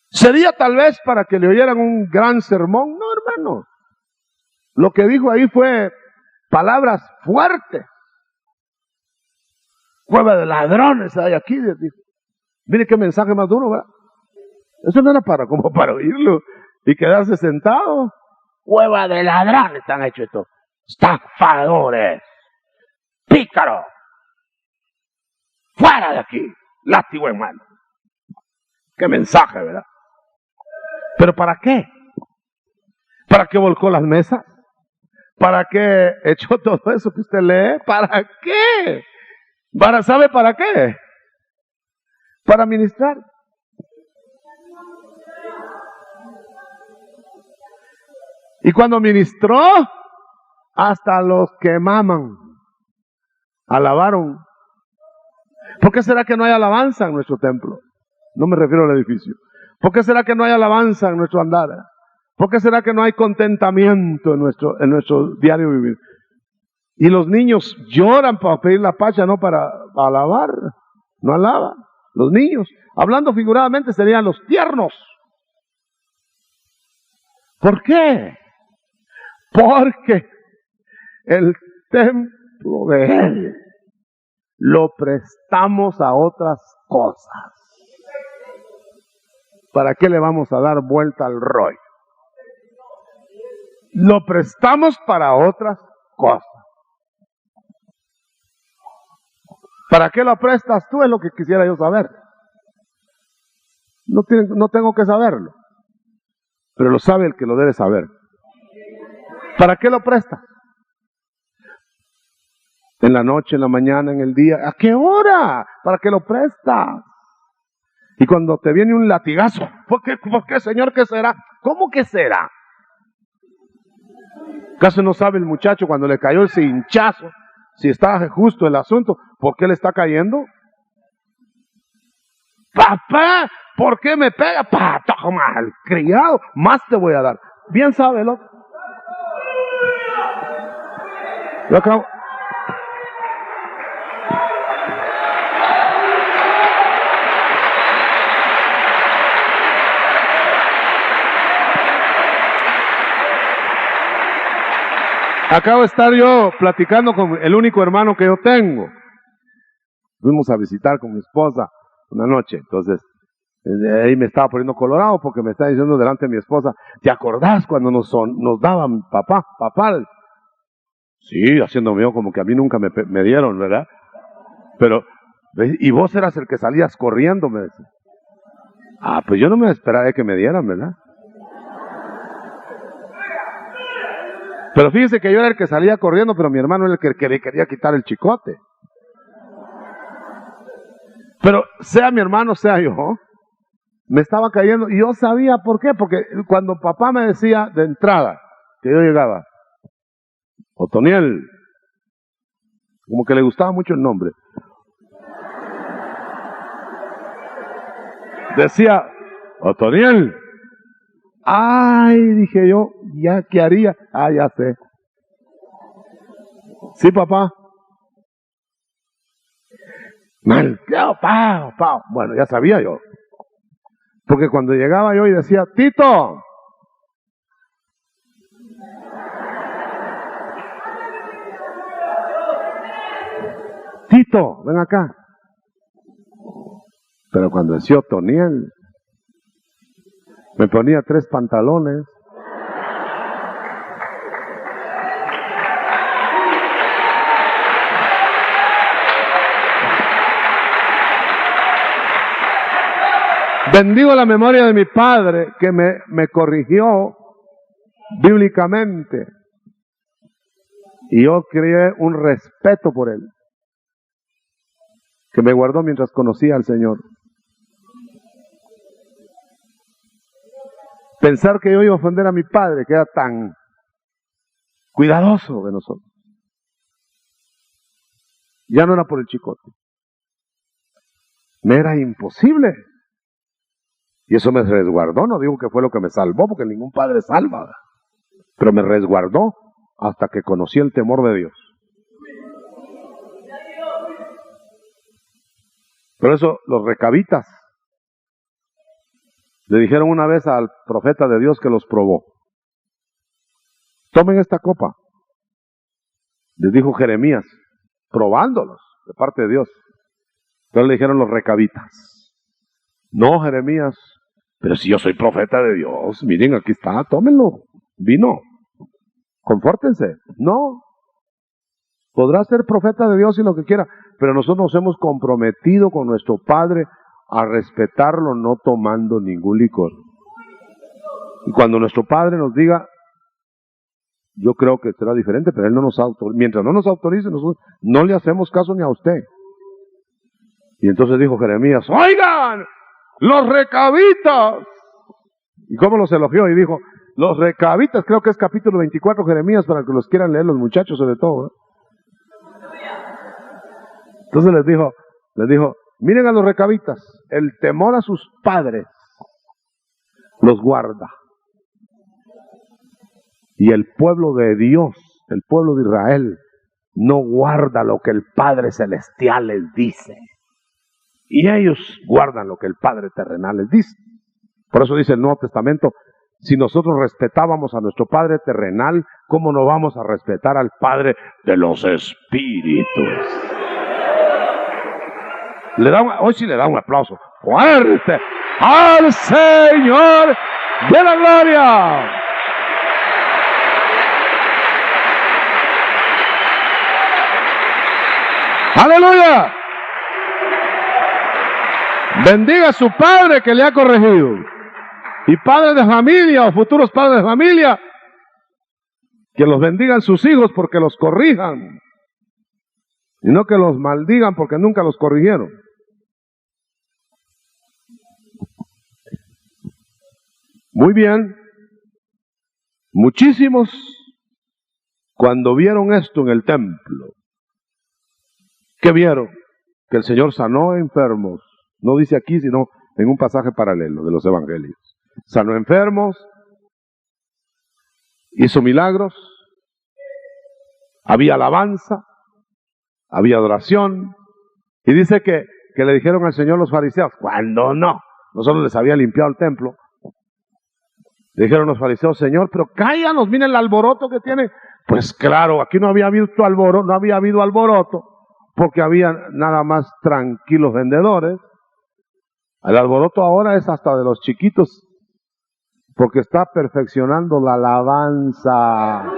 ¿Sería tal vez para que le oyeran un gran sermón? No, hermano. Lo que dijo ahí fue palabras fuertes. Cueva de ladrones hay aquí. Mire qué mensaje más duro, ¿verdad? Eso no era como para oírlo y quedarse sentado. Cueva de ladrones están hechos estos. Estafadores, pícaros, fuera de aquí, látigo en mano. Qué mensaje, ¿verdad? ¿Pero para qué? ¿Para qué volcó las mesas? ¿Para qué echó todo eso que usted lee? ¿Para qué? ¿Sabe para qué? Para ministrar. Y cuando ministró, hasta los que maman alabaron. ¿Por qué será que no hay alabanza en nuestro templo? No me refiero al edificio. ¿Por qué será que no hay alabanza en nuestro andar? ¿Por qué será que no hay contentamiento en nuestro diario vivir? Y los niños lloran para pedir la pacha, no para alabar. No alaban. Los niños, hablando figuradamente, serían los tiernos. ¿Por qué? Porque el templo de Él lo prestamos a otras cosas. ¿Para qué le vamos a dar vuelta al rollo? Lo prestamos para otras cosas. ¿Para qué lo prestas tú? Es lo que quisiera yo saber. No tengo que saberlo, pero lo sabe el que lo debe saber. ¿Para qué lo prestas? En la noche, en la mañana, en el día. ¿A qué hora? ¿Para qué lo prestas? Y cuando te viene un latigazo, ¿por qué, Señor, qué será? ¿Cómo que será? ¿Acaso no sabe el muchacho cuando le cayó ese hinchazo, si está justo el asunto, por qué le está cayendo? Papá, ¿por qué me pega? Patojo malcriado, más te voy a dar. Bien sabe el otro. Yo acabo... Acabo de estar yo platicando con el único hermano que yo tengo. Fuimos a visitar con mi esposa una noche, entonces ahí me estaba poniendo colorado porque me estaba diciendo delante de mi esposa, ¿te acordás cuando nos daban papá? Sí, haciéndome yo como que a mí nunca me dieron, ¿verdad? Pero, y vos eras el que salías corriendo, me decía. Pues yo no me esperaba de que me dieran, ¿verdad? Pero fíjese que yo era el que salía corriendo, pero mi hermano era el que le quería quitar el chicote. Pero sea mi hermano, sea yo, me estaba cayendo, y yo sabía por qué, porque cuando papá me decía de entrada, que yo llegaba, Otoniel, como que le gustaba mucho el nombre, decía, Otoniel, dije yo, ¿ya qué haría? Ya sé. Sí, papá. Mal, bueno, ya sabía yo. Porque cuando llegaba yo y decía, Tito, ven acá. Pero cuando decía Otoniel, me ponía 3 pantalones. Bendigo la memoria de mi padre que me corrigió bíblicamente. Y yo creé un respeto por él, que me guardó mientras conocía al Señor. Pensar que yo iba a ofender a mi padre, que era tan cuidadoso de nosotros. Ya no era por el chicote. Me era imposible. Y eso me resguardó, no digo que fue lo que me salvó, porque ningún padre salva. Pero me resguardó hasta que conocí el temor de Dios. Por eso los recabitas le dijeron una vez al profeta de Dios que los probó. Tomen esta copa. Les dijo Jeremías, probándolos de parte de Dios. Entonces le dijeron los recabitas, no, Jeremías, pero si yo soy profeta de Dios, miren, aquí está, tómenlo, vino, confórtense. No, podrá ser profeta de Dios y lo que quiera, pero nosotros nos hemos comprometido con nuestro Padre a respetarlo no tomando ningún licor. Y cuando nuestro Padre nos diga, yo creo que será diferente, pero Él no nos autoriza. Mientras no nos autorice, nosotros no le hacemos caso ni a usted. Y entonces dijo Jeremías, oigan, los recabitas. ¿Y cómo los elogió? Y dijo, los recabitas, creo que es capítulo 24 Jeremías, para que los quieran leer los muchachos sobre todo, ¿eh? Entonces les dijo, miren a los recabitas, el temor a sus padres los guarda. Y el pueblo de Dios, el pueblo de Israel, no guarda lo que el Padre Celestial les dice. Y ellos guardan lo que el Padre terrenal les dice. Por eso dice el Nuevo Testamento, si nosotros respetábamos a nuestro Padre terrenal, ¿cómo no vamos a respetar al Padre de los Espíritus? Hoy sí le da un aplauso fuerte al Señor de la gloria. ¡Aleluya! Bendiga a su padre que le ha corregido. Y padres de familia o futuros padres de familia, que los bendigan sus hijos porque los corrijan. Y no que los maldigan porque nunca los corrigieron. Muy bien. Muchísimos, cuando vieron esto en el templo, ¿qué vieron? Que el Señor sanó enfermos. No dice aquí, sino en un pasaje paralelo de los evangelios. Sanó enfermos, hizo milagros, Había alabanza, había adoración. Y dice que le dijeron al Señor los fariseos, cuando no, nosotros les había limpiado el templo. Le dijeron los fariseos, Señor, pero cállanos, miren el alboroto que tienen. Pues claro, aquí no había habido alboroto, porque había nada más tranquilos vendedores. El alboroto ahora es hasta de los chiquitos, porque está perfeccionando la alabanza.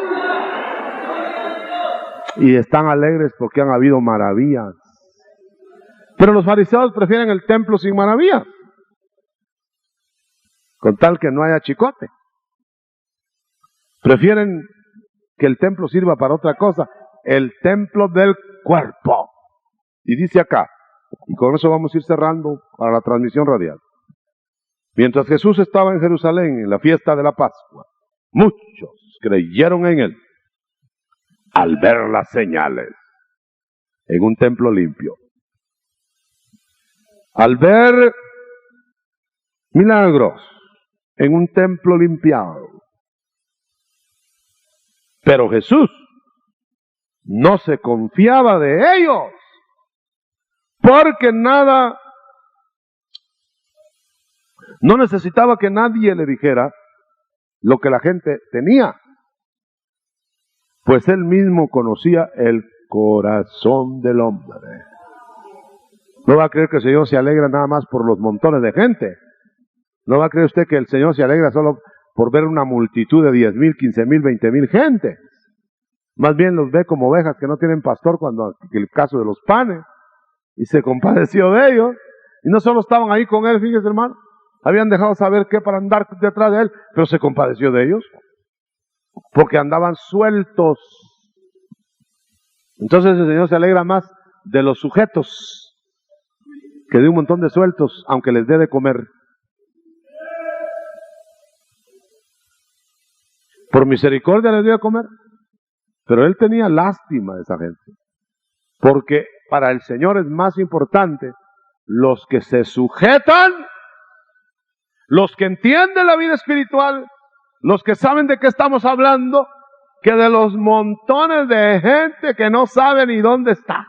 Y están alegres porque han habido maravillas. Pero los fariseos prefieren el templo sin maravillas, con tal que no haya chicote. Prefieren que el templo sirva para otra cosa, el templo del cuerpo. Y dice acá, y con eso vamos a ir cerrando para la transmisión radial. Mientras Jesús estaba en Jerusalén en la fiesta de la Pascua, muchos creyeron en él al ver las señales en un templo limpio. Al ver milagros en un templo limpiado. Pero Jesús no se confiaba de ellos, porque no necesitaba que nadie le dijera lo que la gente tenía, pues él mismo conocía el corazón del hombre. No va a creer que el Señor se alegra nada más por los montones de gente. No va a creer usted que el Señor se alegra solo por ver una multitud de 10,000, 15,000, 20,000 gente. Más bien los ve como ovejas que no tienen pastor, cuando el caso de los panes, y se compadeció de ellos. Y no solo estaban ahí con él, fíjese hermano, habían dejado saber qué para andar detrás de él, pero se compadeció de ellos, porque andaban sueltos. Entonces el Señor se alegra más de los sujetos que de un montón de sueltos, aunque les dé de comer. Por misericordia les dio de comer, pero él tenía lástima de esa gente, porque para el Señor es más importante los que se sujetan, los que entienden la vida espiritual, los que saben de qué estamos hablando, que de los montones de gente que no sabe ni dónde está.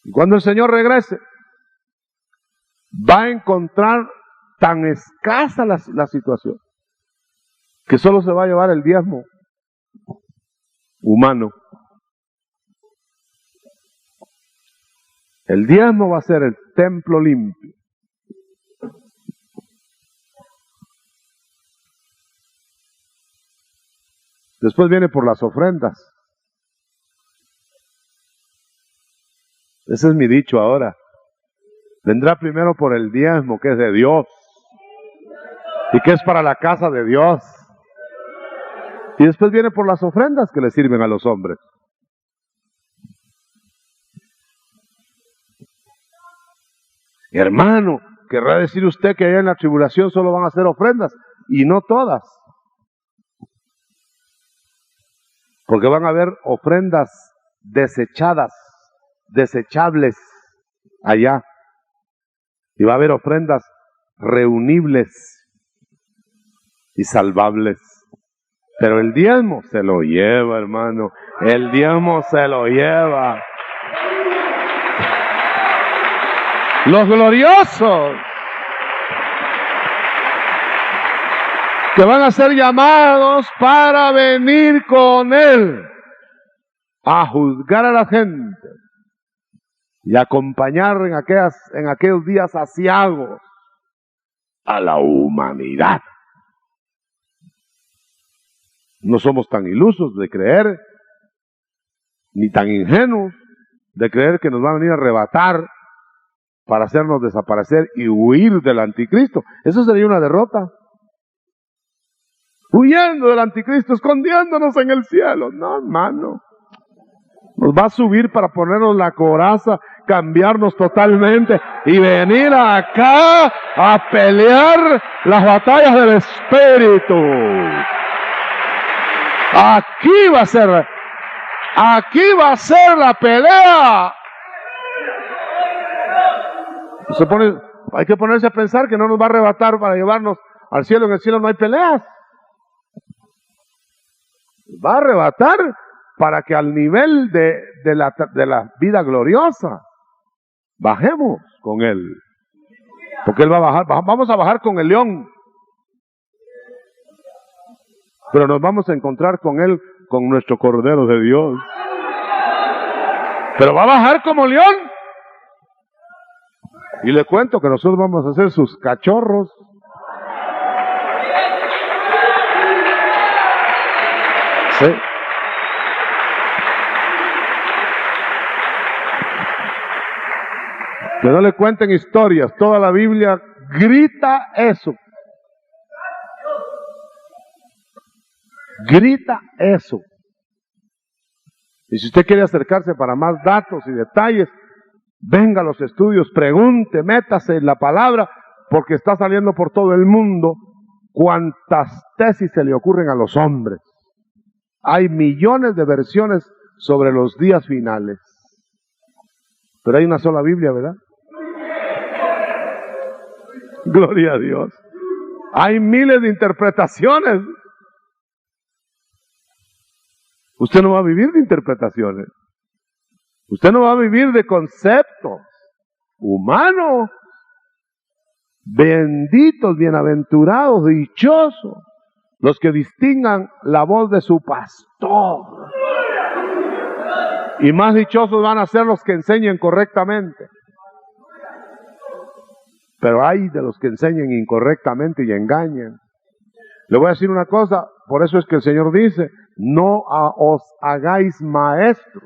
Y cuando el Señor regrese, va a encontrar tan escasa la situación, que solo se va a llevar el diezmo humano. El diezmo va a ser el templo limpio. Después viene por las ofrendas. Ese es mi dicho ahora. Vendrá primero por el diezmo, que es de Dios, y que es para la casa de Dios. Y después viene por las ofrendas que le sirven a los hombres. Hermano, querrá decir usted que allá en la tribulación solo van a hacer ofrendas, y no todas. Porque van a haber ofrendas desechadas, desechables allá. Y va a haber ofrendas reunibles y salvables. Pero el diezmo se lo lleva, hermano. El diezmo se lo lleva. Los gloriosos, que van a ser llamados para venir con él a juzgar a la gente y acompañar en aquellos días aciagos a la humanidad. No somos tan ilusos de creer, ni tan ingenuos de creer que nos va a venir a arrebatar para hacernos desaparecer y huir del anticristo. Eso sería una derrota. Huyendo del anticristo, escondiéndonos en el cielo. No, hermano. Nos va a subir para ponernos la coraza, cambiarnos totalmente y venir acá a pelear las batallas del Espíritu. Aquí va a ser la pelea. Hay que ponerse a pensar que no nos va a arrebatar para llevarnos al cielo. En el cielo no hay peleas. Va a arrebatar para que al nivel de la vida gloriosa bajemos con Él. Porque Él va a bajar, vamos a bajar con el león. Pero nos vamos a encontrar con Él, con nuestro Cordero de Dios. Pero va a bajar como león. Y le cuento que nosotros vamos a ser sus cachorros. Sí. Que no le cuenten historias, toda la Biblia grita eso. Grita eso. Y si usted quiere acercarse para más datos y detalles, venga a los estudios, pregunte, métase en la palabra, porque está saliendo por todo el mundo cuantas tesis se le ocurren a los hombres. Hay millones de versiones sobre los días finales. Pero hay una sola Biblia, ¿verdad? Gloria a Dios. Hay miles de interpretaciones. Usted no va a vivir de interpretaciones. Usted no va a vivir de conceptos humanos. Benditos, bienaventurados, dichosos, los que distingan la voz de su pastor. Y más dichosos van a ser los que enseñen correctamente. Pero hay de los que enseñen incorrectamente y engañen. Le voy a decir una cosa, por eso es que el Señor dice, no os hagáis maestros.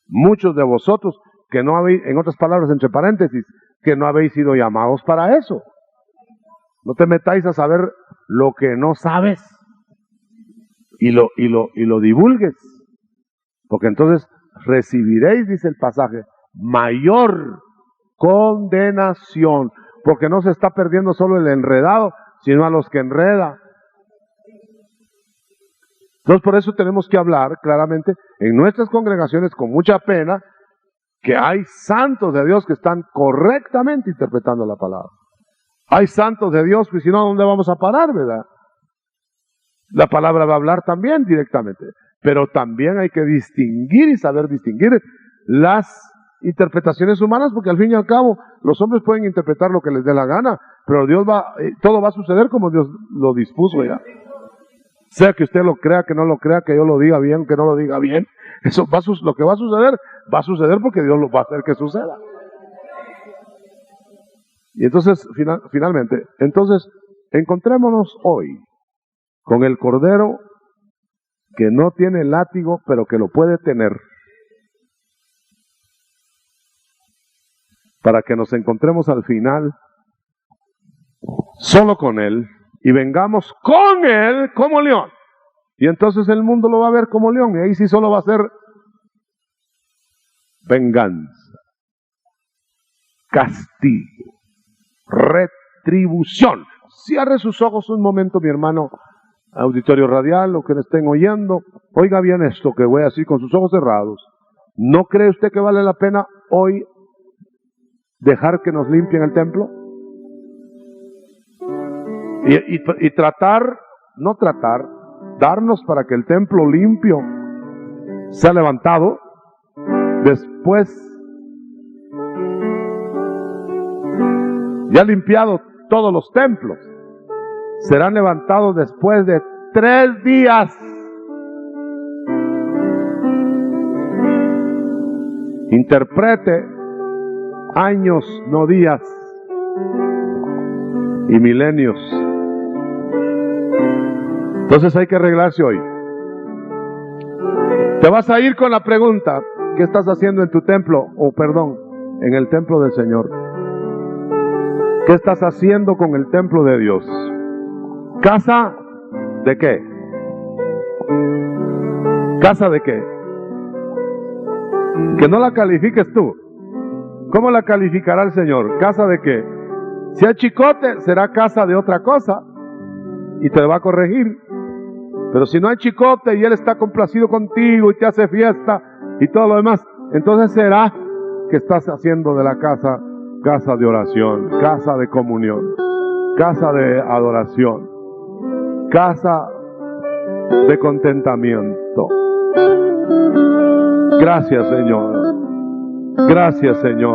Muchos de vosotros que no habéis, en otras palabras, entre paréntesis, que no habéis sido llamados para eso. No te metáis a saber lo que no sabes y lo divulgues. Porque entonces recibiréis, dice el pasaje, mayor condenación, porque no se está perdiendo solo el enredado, sino a los que enreda. Entonces por eso tenemos que hablar claramente en nuestras congregaciones con mucha pena que hay santos de Dios que están correctamente interpretando la palabra. Hay santos de Dios, pues si no, ¿a dónde vamos a parar, verdad? La palabra va a hablar también directamente, pero también hay que distinguir y saber distinguir las interpretaciones humanas, porque al fin y al cabo los hombres pueden interpretar lo que les dé la gana, pero Dios todo va a suceder como Dios lo dispuso ya. Sea que usted lo crea, que no lo crea, que yo lo diga bien, que no lo diga bien, eso lo que va a suceder porque Dios lo va a hacer que suceda. Y entonces, finalmente, encontrémonos hoy con el Cordero que no tiene látigo, pero que lo puede tener, para que nos encontremos al final solo con Él y vengamos con Él como león. Y entonces el mundo lo va a ver como león y ahí sí solo va a ser venganza, castigo, retribución. Cierre sus ojos un momento, mi hermano, auditorio radial, o que me estén oyendo. Oiga bien esto que voy a decir con sus ojos cerrados. ¿No cree usted que vale la pena hoy dejar que nos limpien el templo? Y darnos para que el templo limpio sea levantado. Después, ya limpiado todos los templos, serán levantados después de 3 días. Interprete años, no días, y milenios. Entonces hay que arreglarse hoy. Te vas a ir con la pregunta: ¿qué estás haciendo en tu templo? En el templo del Señor. ¿Qué estás haciendo con el templo de Dios? ¿Casa de qué? ¿Casa de qué? Que no la califiques tú. ¿Cómo la calificará el Señor? ¿Casa de qué? Si hay chicote, será casa de otra cosa y te va a corregir. Pero si no hay chicote y Él está complacido contigo y te hace fiesta y todo lo demás, entonces será que estás haciendo de la casa de oración, casa de comunión, casa de adoración, casa de contentamiento. Gracias, Señor. Gracias, Señor.